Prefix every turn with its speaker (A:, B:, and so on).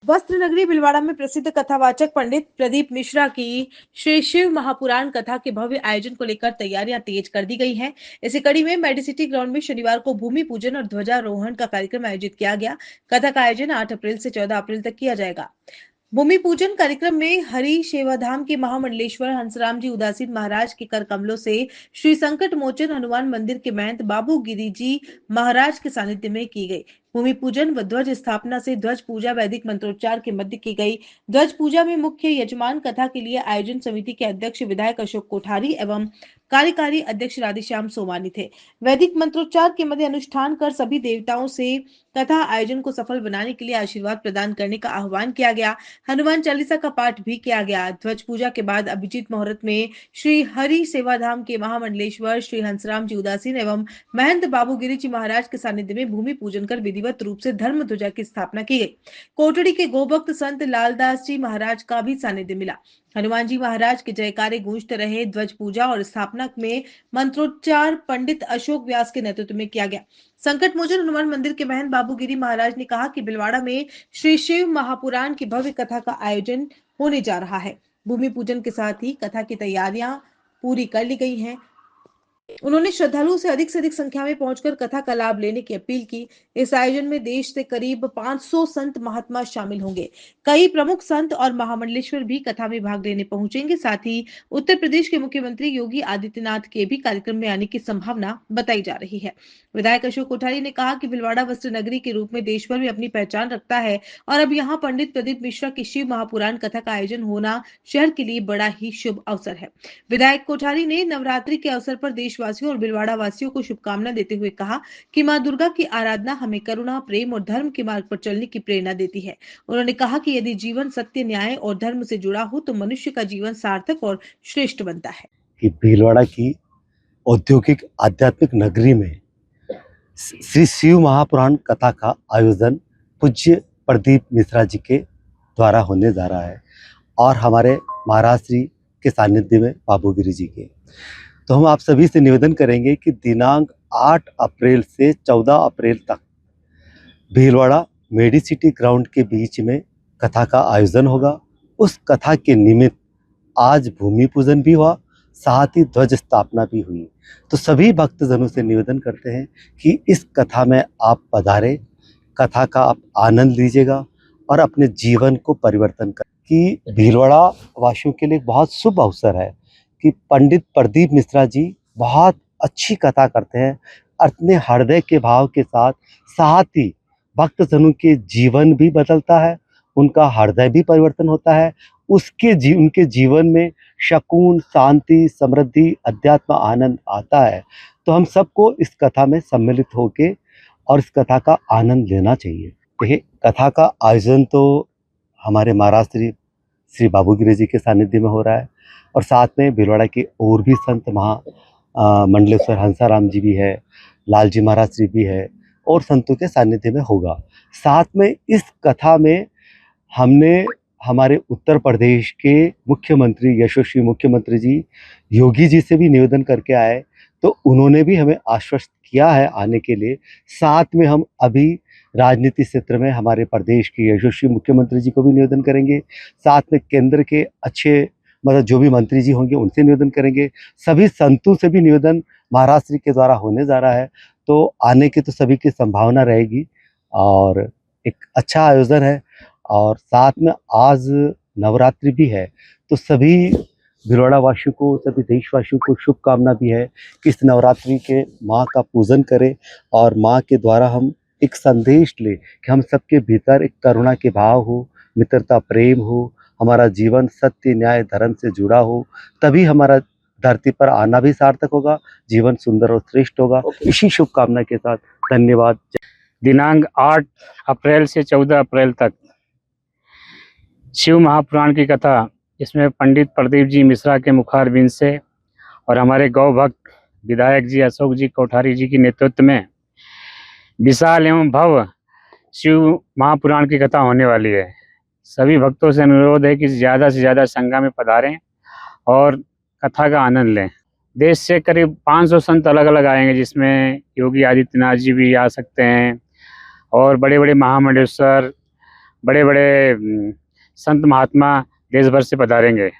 A: वस्त्र नगरी भिलवाड़ा में प्रसिद्ध कथावाचक पंडित प्रदीप मिश्रा की श्री शिव महापुराण कथा के भव्य आयोजन को लेकर तैयारियां तेज कर दी गई हैं। इसी कड़ी में मेडिसिटी ग्राउंड में शनिवार को भूमि पूजन और ध्वजारोहण का कार्यक्रम आयोजित किया गया। कथा का आयोजन 8 अप्रैल से 14 अप्रैल तक किया जाएगा। भूमि पूजन कार्यक्रम में हरि सेवाधाम के महामंडलेश्वर हंसराम जी उदासीन महाराज के कर कमलों से श्री संकट मोचन हनुमान मंदिर के महंत बाबू गिरी जी महाराज के सानिध्य में की गई। भूमि पूजन व ध्वज स्थापना से ध्वज पूजा वैदिक मंत्रोच्चार के मध्य की गई। ध्वज पूजा में मुख्य यजमान कथा के लिए आयोजन समिति के अध्यक्ष विधायक अशोक कोठारी एवं कार्यकारी अध्यक्ष राधेश्याम सोमानी थे। वैदिक मंत्रोच्चार के मध्य अनुष्ठान कर सभी देवताओं से तथा आयोजन को सफल बनाने के लिए आशीर्वाद प्रदान करने का आह्वान किया गया। हनुमान चालीसा का पाठ भी किया गया। ध्वज पूजा के बाद अभिजीत मुहूर्त में श्री हरि सेवाधाम के महामंडलेश्वर श्री हंसराम जी उदासीन एवं महंत बाबूगिरी जी महाराज के सानिध्य में भूमि पूजन कर विधिवत रूप से धर्म ध्वजा की स्थापना की गई। कोटड़ी के गोभक्त संत लालदास जी महाराज का भी सानिध्य मिला। हनुमान जी महाराज के जयकारे गूंजते रहे। ध्वज पूजा और स्थापना में मंत्रोच्चार पंडित अशोक व्यास के नेतृत्व में किया गया। संकट मोचन हनुमान मंदिर के महंत बाबूगिरी महाराज ने कहा कि भिलवाड़ा में श्री शिव महापुराण की भव्य कथा का आयोजन होने जा रहा है। भूमि पूजन के साथ ही कथा की तैयारियां पूरी कर ली गई हैं। उन्होंने श्रद्धालुओं से अधिक संख्या में पहुंचकर कथा का लाभ लेने की अपील की। इस आयोजन में देश से करीब 500 संत महात्मा शामिल होंगे। कई प्रमुख संत और महामंडलेश्वर भी कथा में भाग लेने पहुंचेंगे। साथ ही उत्तर प्रदेश के मुख्यमंत्री योगी आदित्यनाथ के भी कार्यक्रम में आने की संभावना बताई जा रही है। विधायक अशोक कोठारी ने कहा कि भिलवाड़ा वस्त्र नगरी के रूप में देश भर में अपनी पहचान रखता है और अब यहाँ पंडित प्रदीप मिश्रा की शिव महापुराण कथा का आयोजन होना शहर के लिए बड़ा ही शुभ अवसर है। विधायक कोठारी ने नवरात्रि के अवसर पर देशवासियों और भिलवाड़ा वासियों को शुभकामना देते हुए कहा कि मां दुर्गा की आराधना हमें करुणा, प्रेम और धर्म के मार्ग पर चलने की प्रेरणा देती है। उन्होंने कहा कि यदि जीवन सत्य, न्याय और धर्म से जुड़ा हो तो मनुष्य का जीवन सार्थक और श्रेष्ठ बनता है।
B: कि भीलवाड़ा की औद्योगिक आध्यात्मिक नगरी में श्री शिव महापुराण कथा का आयोजन पूज्य प्रदीप मिश्रा जी के द्वारा होने जा रहा है और हमारे महाराज श्री के सानिध्य में बाबूगिरी जी के। तो हम आप सभी से निवेदन करेंगे कि दिनांक 8 अप्रैल से 14 अप्रैल तक भीलवाड़ा मेडिसिटी ग्राउंड के बीच में कथा का आयोजन होगा। उस कथा के निमित्त आज भूमि पूजन भी हुआ, साथ ही ध्वज स्थापना भी हुई। तो सभी भक्तजनों से निवेदन करते हैं कि इस कथा में आप पधारें, कथा का आप आनंद लीजिएगा और अपने जीवन को परिवर्तन करें। कि भीलवाड़ा वासियों के लिए बहुत शुभ अवसर है कि पंडित प्रदीप मिश्रा जी बहुत अच्छी कथा करते हैं, अपने हृदय के भाव के साथ ही भक्तजनों के जीवन भी बदलता है, उनका हृदय भी परिवर्तन होता है, उनके जीवन में सकून, शांति, समृद्धि, अध्यात्म आनंद आता है। तो हम सबको इस कथा में सम्मिलित होके और इस कथा का आनंद लेना चाहिए। देखिए, कथा का आयोजन तो हमारे महाराज श्री बाबूगिरी जी के सानिध्य में हो रहा है और साथ में भीलवाड़ा के और भी संत मंडलेश्वर हंसाराम जी भी है, लाल जी महाराज श्री भी है और संतों के सानिध्य में होगा। साथ में इस कथा में हमने हमारे उत्तर प्रदेश के मुख्यमंत्री, यशस्वी मुख्यमंत्री जी योगी जी से भी निवेदन करके आए, तो उन्होंने भी हमें आश्वस्त किया है आने के लिए। साथ में हम अभी राजनीति क्षेत्र में हमारे प्रदेश के यशस्वी मुख्यमंत्री जी को भी निवेदन करेंगे, साथ में केंद्र के अच्छे मतलब जो भी मंत्री जी होंगे उनसे निवेदन करेंगे, सभी संतों से भी निवेदन महाराज श्री के द्वारा होने जा रहा है। तो आने की तो सभी की संभावना रहेगी और एक अच्छा आयोजन है। और साथ में आज नवरात्रि भी है, तो सभी भिलवाड़ा वासियों को, सभी देशवासियों को शुभकामना भी है कि इस नवरात्रि के माँ का पूजन करें और माँ के द्वारा हम एक संदेश ले कि हम सबके भीतर एक करुणा के भाव हो, मित्रता, प्रेम हो, हमारा जीवन सत्य, न्याय, धर्म से जुड़ा हो, तभी हमारा धरती पर आना भी सार्थक होगा, जीवन सुंदर और श्रेष्ठ होगा। इसी शुभकामना के साथ धन्यवाद।
C: दिनांक 8 अप्रैल से 14 अप्रैल तक शिव महापुराण की कथा, इसमें पंडित प्रदीप जी मिश्रा के मुखारबिंद से और हमारे गौ भक्त विधायक जी अशोक जी कोठारी जी के नेतृत्व में विशाल एवं भव्य शिव महापुराण की कथा होने वाली है। सभी भक्तों से अनुरोध है कि ज़्यादा से ज़्यादा संख्या में पधारें और कथा का आनंद लें। देश से करीब 500 संत अलग अलग आएंगे, जिसमें योगी आदित्यनाथ जी भी आ सकते हैं और बड़े बड़े महामंडलेश्वर बड़े बड़े संत महात्मा देश भर से पधारेंगे।